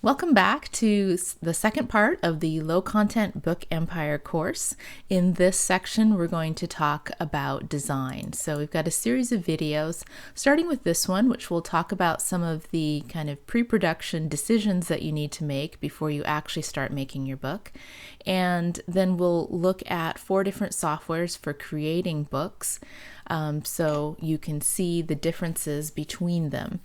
Welcome back to the second part of the Low Content Book Empire course. In this section, we're going to talk about design. So we've got a series of videos, starting with this one, which will talk about some of the kind of pre-production decisions that you need to make before you actually start making your book. And then we'll look at 4 different softwares for creating books. So you can see the differences between them.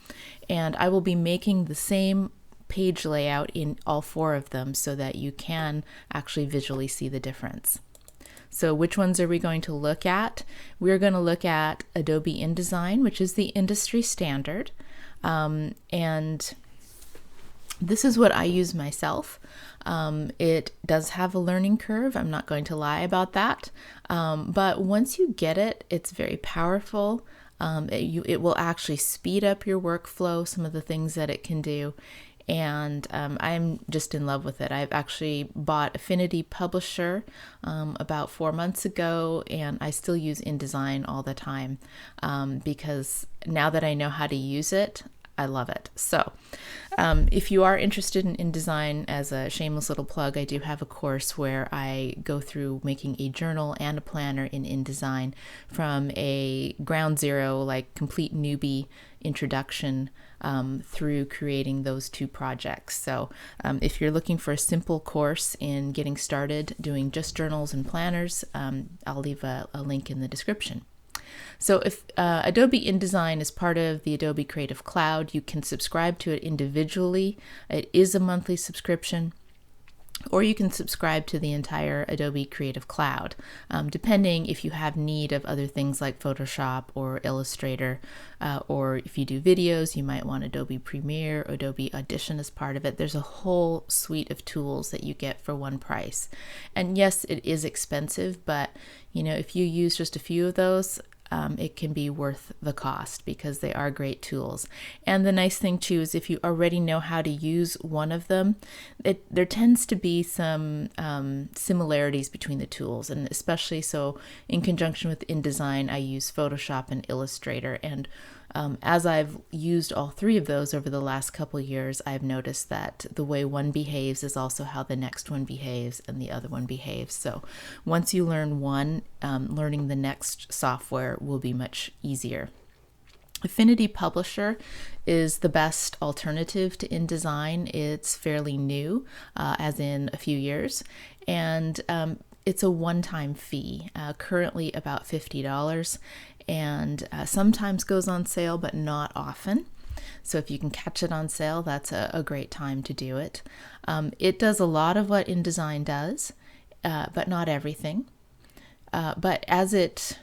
And I will be making the same page layout in all 4 of them so that you can actually visually see the difference. So which ones are we going to look at? We're going to look at Adobe InDesign, which is the industry standard. And this is what I use myself. It does have a learning curve. I'm not going to lie about that. But once you get it, it's very powerful. It will actually speed up your workflow, some of the things that it can do. And I'm just in love with it. I've actually bought Affinity Publisher about 4 months ago, and I still use InDesign all the time because now that I know how to use it, I love it. So if you are interested in InDesign, as a shameless little plug, I do have a course where I go through making a journal and a planner in InDesign from a ground zero, like complete newbie introduction through creating those 2 projects. So if you're looking for a simple course in getting started doing just journals and planners, I'll leave a link in the description. So if Adobe InDesign is part of the Adobe Creative Cloud, you can subscribe to it individually. It is a monthly subscription, or you can subscribe to the entire Adobe Creative Cloud, depending if you have need of other things like Photoshop or Illustrator, or if you do videos, you might want Adobe Premiere, Adobe Audition as part of it. There's a whole suite of tools that you get for one price. And yes, it is expensive, but if you use just a few of those, it can be worth the cost because they are great tools. And the nice thing too is if you already know how to use one of them, there tends to be some similarities between the tools, and especially so in conjunction with InDesign, I use Photoshop and Illustrator. And as I've used all 3 of those over the last couple of years, I've noticed that the way one behaves is also how the next one behaves and the other one behaves. So once you learn one, learning the next software will be much easier. Affinity Publisher is the best alternative to InDesign. It's fairly new, as in a few years, and it's a one-time fee, currently about $50, and sometimes goes on sale, but not often. So if you can catch it on sale, that's a great time to do it. It does a lot of what InDesign does, but not everything. But as it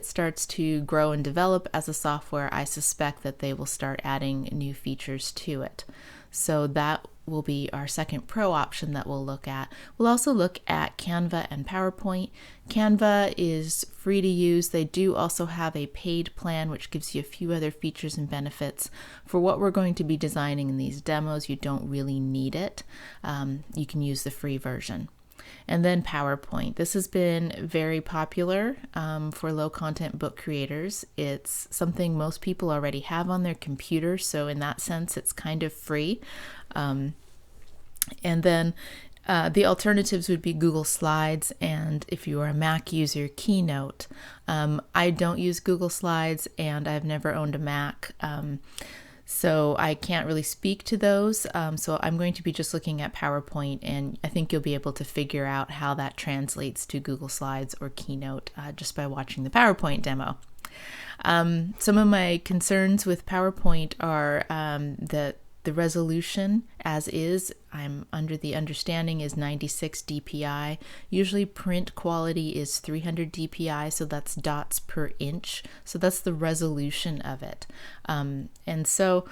starts to grow and develop as a software, I suspect that they will start adding new features to it. So that will be our second pro option that we'll look at. We'll also look at Canva and PowerPoint. Canva is free to use. They do also have a paid plan, which gives you a few other features and benefits. For what we're going to be designing in these demos, you don't really need it. You can use the free version. And then PowerPoint. This has been very popular for low content book creators. It's something most people already have on their computer, so in that sense, it's kind of free. And then the alternatives would be Google Slides, and if you are a Mac user, Keynote. I don't use Google Slides, and I've never owned a Mac. So I can't really speak to those. So I'm going to be just looking at PowerPoint, and I think you'll be able to figure out how that translates to Google Slides or Keynote just by watching the PowerPoint demo. Some of my concerns with PowerPoint are that the resolution as is, I'm under the understanding, is 96 dpi. Usually print quality is 300 dpi, so that's dots per inch. So that's the resolution of it. And so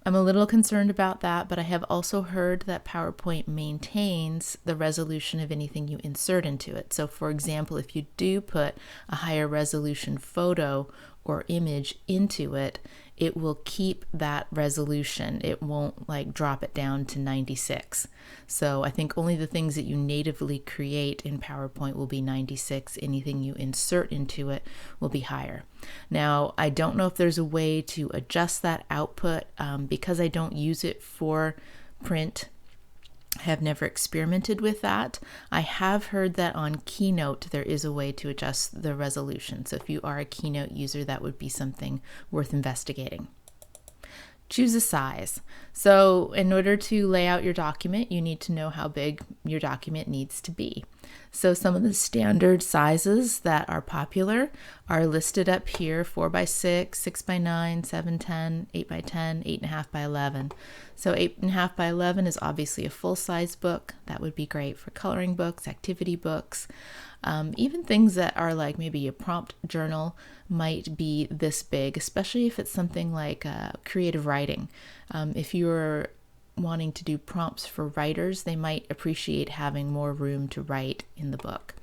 I'm a little concerned about that, but I have also heard that PowerPoint maintains the resolution of anything you insert into it. So for example, if you do put a higher resolution photo or image into it, it will keep that resolution. It won't like drop it down to 96. So I think only the things that you natively create in PowerPoint will be 96. Anything you insert into it will be higher. Now, I don't know if there's a way to adjust that output because I don't use it for print. I have never experimented with that. I have heard that on Keynote there is a way to adjust the resolution. So if you are a Keynote user, that would be something worth investigating. Choose a size. So in order to lay out your document, you need to know how big your document needs to be. So some of the standard sizes that are popular are listed up here: 4x6, 6x9, 7x10, 8x10, 8.5 by 11. So 8.5 by 11 is obviously a full-size book. That would be great for coloring books, activity books. Even things that are like maybe a prompt journal might be this big, especially if it's something like creative writing. If you're wanting to do prompts for writers, they might appreciate having more room to write in the book.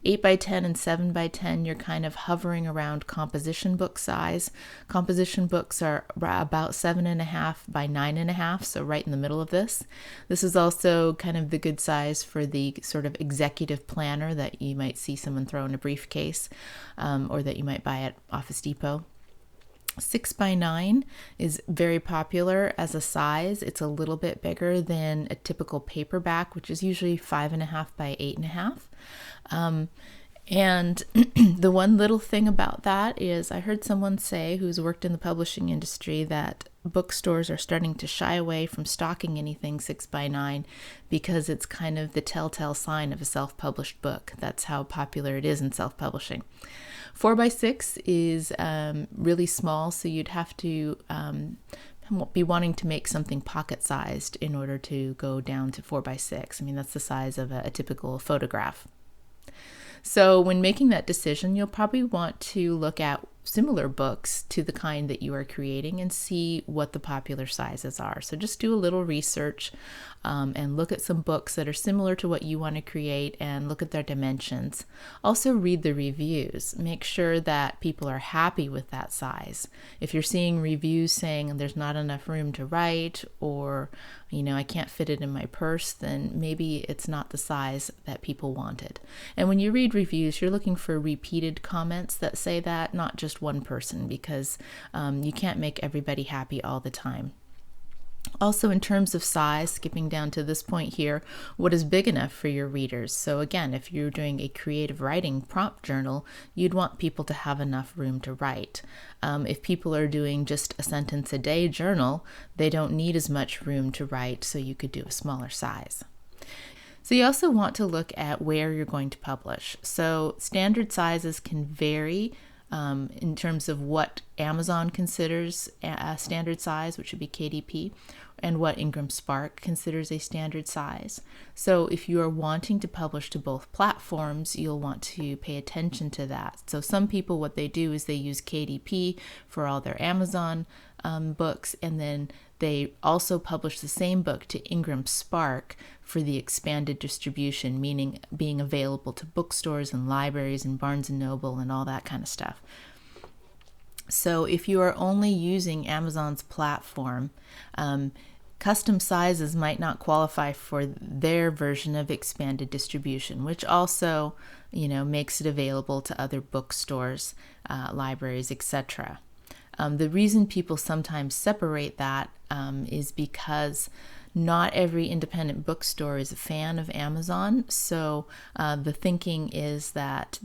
8x10 and 7x10, you're kind of hovering around composition book size. Composition books are about 7.5 by 9.5, so right in the middle of this. This is also kind of the good size for the sort of executive planner that you might see someone throw in a briefcase, or that you might buy at Office Depot. 6x9 is very popular as a size. It's a little bit bigger than a typical paperback, which is usually 5.5 by 8.5. And the one little thing about that is I heard someone say, who's worked in the publishing industry, that bookstores are starting to shy away from stocking anything 6x9 because it's kind of the telltale sign of a self-published book. That's how popular it is in self-publishing. 4x6 is really small, so you'd have to be wanting to make something pocket-sized in order to go down to 4x6. I mean, that's the size of a typical photograph. So when making that decision, you'll probably want to look at similar books to the kind that you are creating and see what the popular sizes are. So just do a little research and look at some books that are similar to what you want to create and look at their dimensions. Also read the reviews. Make sure that people are happy with that size. If you're seeing reviews saying there's not enough room to write, or I can't fit it in my purse, then maybe it's not the size that people wanted. And when you read reviews, you're looking for repeated comments that say that, not just one person, because you can't make everybody happy all the time. Also, in terms of size, skipping down to this point here, what is big enough for your readers? So again, if you're doing a creative writing prompt journal, you'd want people to have enough room to write. If people are doing just a sentence a day journal, they don't need as much room to write, so you could do a smaller size. So you also want to look at where you're going to publish. So standard sizes can vary in terms of what Amazon considers a standard size, which would be KDP, and what Ingram Spark considers a standard size. So if you are wanting to publish to both platforms, you'll want to pay attention to that. So some people, what they do is they use KDP for all their Amazon books, and then they also publish the same book to Ingram Spark for the expanded distribution, meaning being available to bookstores and libraries and Barnes & Noble and all that kind of stuff. So if you are only using Amazon's platform, custom sizes might not qualify for their version of expanded distribution, which also, makes it available to other bookstores, libraries, etc. The reason people sometimes separate that is because not every independent bookstore is a fan of Amazon. So the thinking is that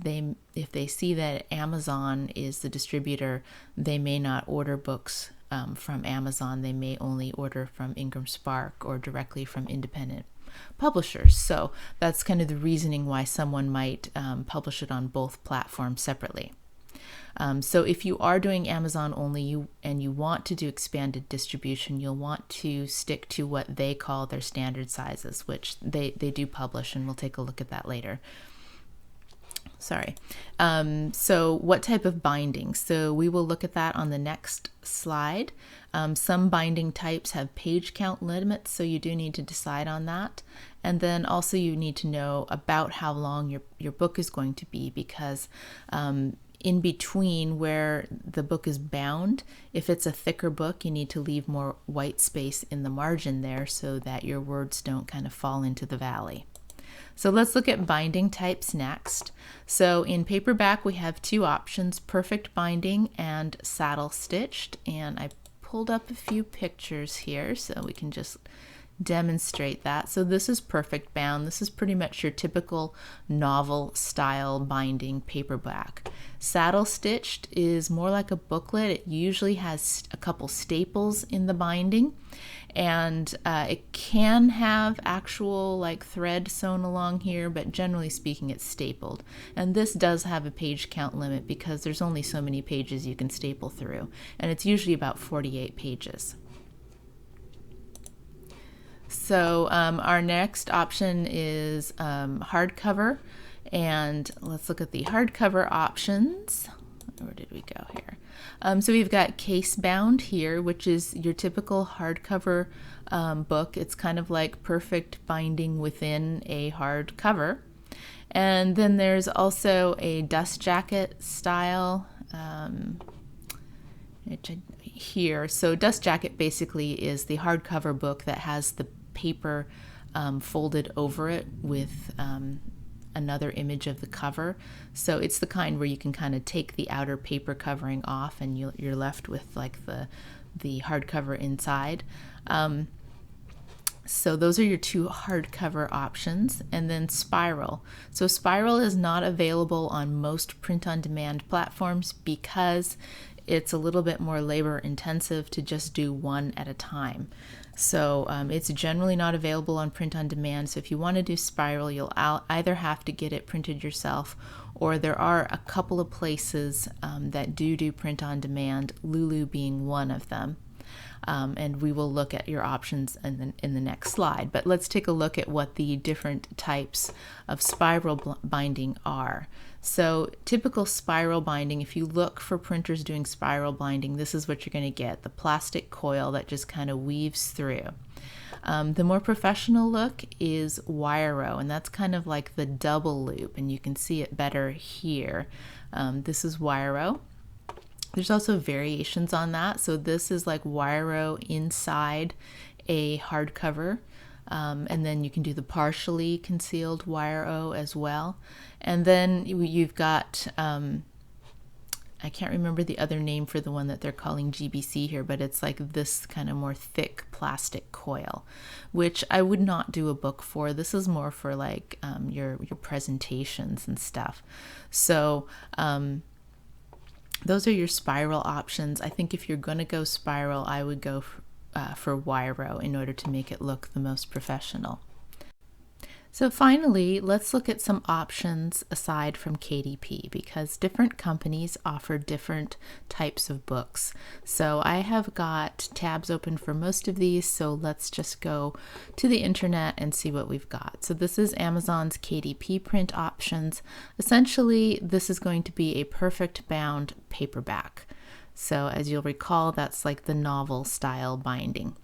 if they see that Amazon is the distributor, they may not order books from Amazon. They may only order from Ingram Spark or directly from independent publishers. So that's kind of the reasoning why someone might publish it on both platforms separately. So if you are doing Amazon only and you want to do expanded distribution, you'll want to stick to what they call their standard sizes, which they do publish, and we'll take a look at that later. So what type of binding? So we will look at that on the next slide. Some binding types have page count limits, so you do need to decide on that. And then also you need to know about how long your book is going to be, because in between where the book is bound, if it's a thicker book, you need to leave more white space in the margin there so that your words don't kind of fall into the valley. So let's look at binding types next. So in paperback, we have two options: perfect binding and saddle stitched. And I pulled up a few pictures here so we can just demonstrate that. So this is perfect bound. This is pretty much your typical novel style binding paperback. Saddle stitched is more like a booklet. It usually has a couple staples in the binding, and it can have actual like thread sewn along here, but generally speaking it's stapled. And this does have a page count limit because there's only so many pages you can staple through, and it's usually about 48 pages. So our next option is hardcover, and let's look at the hardcover options. Where did we go here? So we've got case bound here, which is your typical hardcover book. It's kind of like perfect binding within a hardcover. And then there's also a dust jacket style here. So dust jacket basically is the hardcover book that has the paper folded over it with another image of the cover. So it's the kind where you can kind of take the outer paper covering off and you're left with like the hardcover inside. So those are your two hardcover options. And then spiral. So spiral is not available on most print-on-demand platforms because it's a little bit more labor intensive to just do one at a time. So it's generally not available on print on demand. So if you want to do spiral, you'll either have to get it printed yourself, or there are a couple of places that do print on demand, Lulu being one of them. And we will look at your options in the next slide. But let's take a look at what the different types of spiral binding are. So typical spiral binding, if you look for printers doing spiral binding, this is what you're going to get, the plastic coil that just kind of weaves through. The more professional look is wire row, and that's kind of like the double loop, and you can see it better here. This is wire row. There's also variations on that. So this is like wire row inside a hardcover. And then you can do the partially concealed wire row as well. And then you've got, I can't remember the other name for the one that they're calling GBC here, but it's like this kind of more thick plastic coil, which I would not do a book for. This is more for like your presentations and stuff. So those are your spiral options. I think if you're going to go spiral, I would go for wire row in order to make it look the most professional. So finally, let's look at some options aside from KDP, because different companies offer different types of books. So I have got tabs open for most of these, so let's just go to the internet and see what we've got. So this is Amazon's KDP print options. Essentially, this is going to be a perfect bound paperback. So as you'll recall, that's like the novel style binding.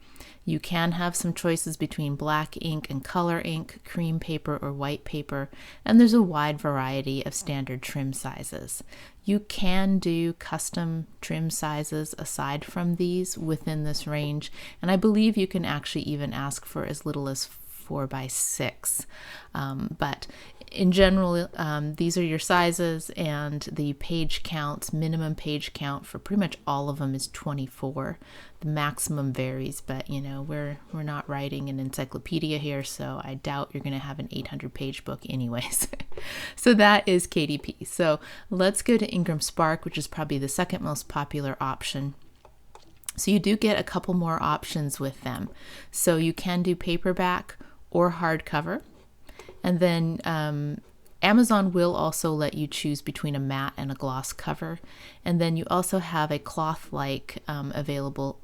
You can have some choices between black ink and color ink, cream paper or white paper, and there's a wide variety of standard trim sizes. You can do custom trim sizes aside from these within this range, and I believe you can actually even ask for as little as 4x6. But in general, these are your sizes, and the page counts, minimum page count for pretty much all of them is 24. The maximum varies, but you know, we're not writing an encyclopedia here, so I doubt you're going to have an 800-page book anyways. So that is KDP. So let's go to Ingram Spark, which is probably the second most popular option. So you do get a couple more options with them. So you can do paperback or hardcover. And then Amazon will also let you choose between a matte and a gloss cover. And then you also have a cloth-like available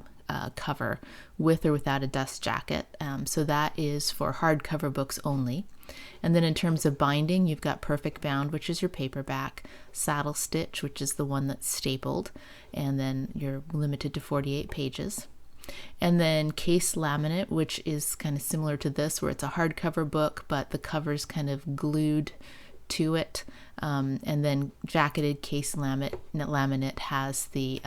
cover with or without a dust jacket. So that is for hardcover books only. And then in terms of binding, you've got Perfect Bound, which is your paperback, Saddle Stitch, which is the one that's stapled, and then you're limited to 48 pages. And then Case Laminate, which is kind of similar to this, where it's a hardcover book, but the cover's kind of glued to it. And then Jacketed Case Laminate has the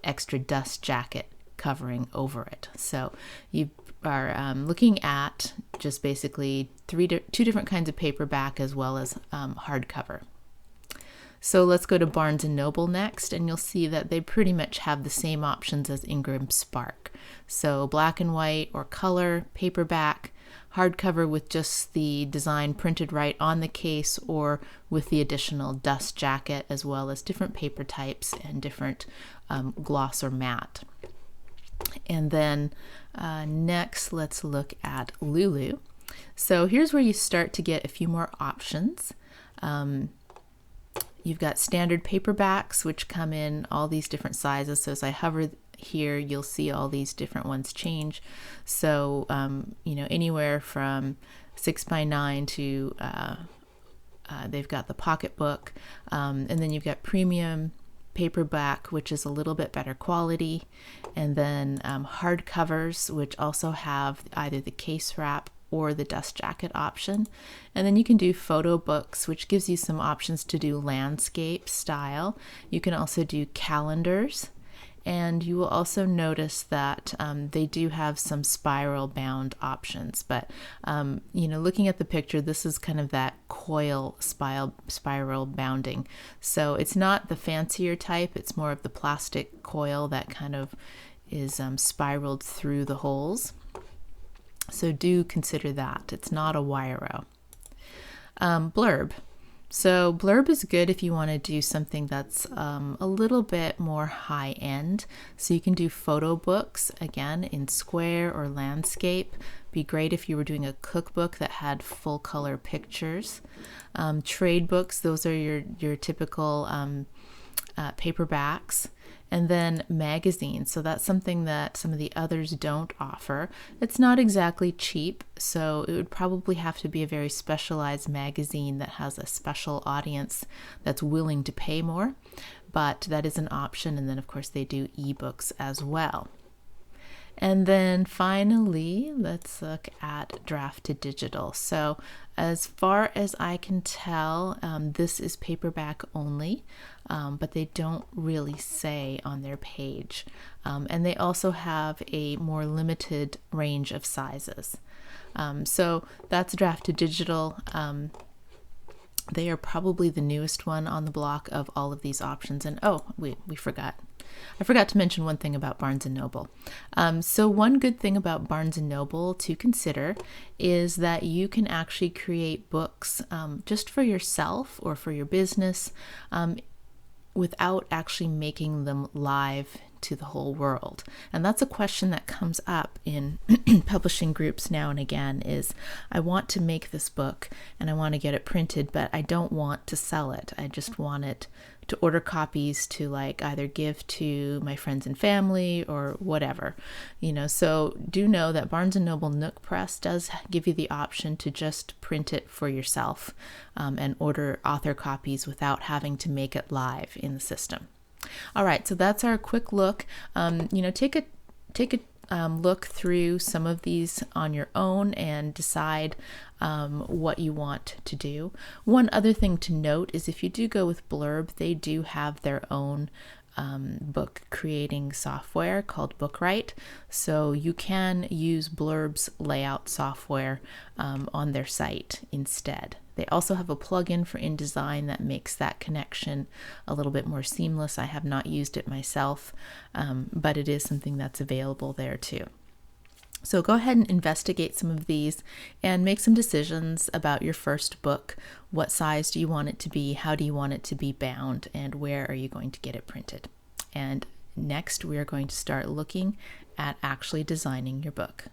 extra dust jacket covering over it. So you are looking at just basically two different kinds of paperback as well as hardcover. So let's go to Barnes & Noble next, and you'll see that they pretty much have the same options as Ingram Spark. So black and white or color, paperback, hardcover with just the design printed right on the case, or with the additional dust jacket, as well as different paper types and different gloss or matte. And then next, let's look at Lulu. So here's where you start to get a few more options. You've got standard paperbacks, which come in all these different sizes. So as I hover here, you'll see all these different ones change. So, anywhere from 6x9 to they've got the pocketbook, and then you've got premium paperback, which is a little bit better quality, and then hardcovers, which also have either the case wrap or the dust jacket option. And then you can do photo books, which gives you some options to do landscape style. You can also do calendars, and you will also notice that they do have some spiral bound options. But looking at the picture, this is kind of that coil spiral bounding. So it's not the fancier type, it's more of the plastic coil that kind of is spiraled through the holes. So do consider that. It's not a wire-o. Blurb. So blurb is good if you want to do something that's a little bit more high-end. So you can do photo books, again, in square or landscape. Be great if you were doing a cookbook that had full color pictures. Trade books, those are your typical paperbacks. And then magazines, so that's something that some of the others don't offer. It's not exactly cheap, so it would probably have to be a very specialized magazine that has a special audience that's willing to pay more, but that is an option. And then of course they do ebooks as well. And then finally, let's look at draft to digital. So as far as I can tell, this is paperback only, but they don't really say on their page. And they also have a more limited range of sizes. So that's draft to digital. They are probably the newest one on the block of all of these options. And we forgot. I forgot to mention one thing about Barnes & Noble. So one good thing about Barnes & Noble to consider is that you can actually create books just for yourself or for your business without actually making them live to the whole world. And that's a question that comes up in publishing groups now and again is, I want to make this book and I want to get it printed, but I don't want to sell it. I just want it to order copies to either give to my friends and family or whatever, so do know that Barnes & Noble Nook Press does give you the option to just print it for yourself and order author copies without having to make it live in the system. All right, so that's our quick look. Take a look through some of these on your own and decide what you want to do. One other thing to note is if you do go with Blurb, they do have their own book creating software called Bookwrite. So you can use Blurb's layout software on their site instead. They also have a plugin for InDesign that makes that connection a little bit more seamless. I have not used it myself, but it is something that's available there too. So go ahead and investigate some of these and make some decisions about your first book. What size do you want it to be? How do you want it to be bound? And where are you going to get it printed? And next, we are going to start looking at actually designing your book.